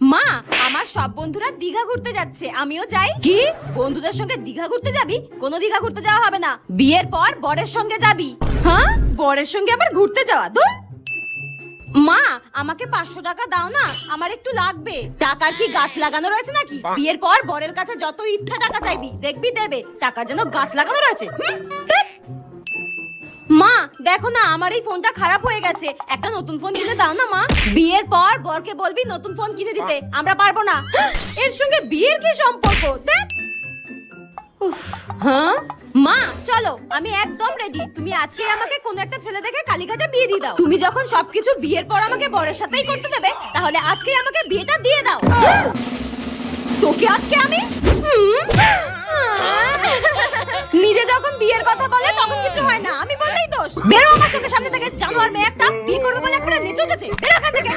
মা, আমার সব বন্ধুরা দীঘা ঘুরতে যাচ্ছে, আমিও চাই। কি? বন্ধুদের সঙ্গে দীঘা ঘুরতে যাবি? কোনো দীঘা ঘুরতে যাওয়া হবে না, বিয়ের পর বরের সঙ্গে যাবি। হ্যাঁ, বরের সঙ্গে আবার ঘুরতে যাওয়া? দূর। মা, আমাকে 500 টাকা দাও না, আমার একটু লাগবে। টাকার কি গাছ লাগানো রয়েছে নাকি? বিয়ের পর বরের কাছে যত ইচ্ছা টাকা চাইবি, দেখবি দেবে। টাকার যেন গাছ লাগানো রয়েছে। মা দেখো না, আমার এই ফোনটা খারাপ হয়ে গেছে, একটা নতুন ফোন কিনে দাও না মা। বিয়ের পর বরকে বলবি নতুন ফোন কিনে দিতে, আমরা পারবো না। এর সঙ্গে বিয়ের কি সম্পর্ক? দেখ। হ্যাঁ মা, চলো, আমি একদম রেডি। তুমি আজকে আমাকে কোন একটা ছেলে দেখে কালীঘাটে বিয়ে দিয়ে দাও। তুমি যখন সবকিছু বিয়ের পর আমাকে বরের সাথেই করতে দেবে, তাহলে আজকেই আমাকে বিয়েটা দিয়ে দাও। তোকে আজকে আমি নিজে যখন বিয়ের কথা বলে তখন কিছু হয় না, আমি বললেই দোষ। বেরো আমার চোখের সামনে থেকে, জানোয়ার মেয়ে একটা। বিয়ে করবে বলে একটা নেচে উঠেছে, বেরো এখান থেকে।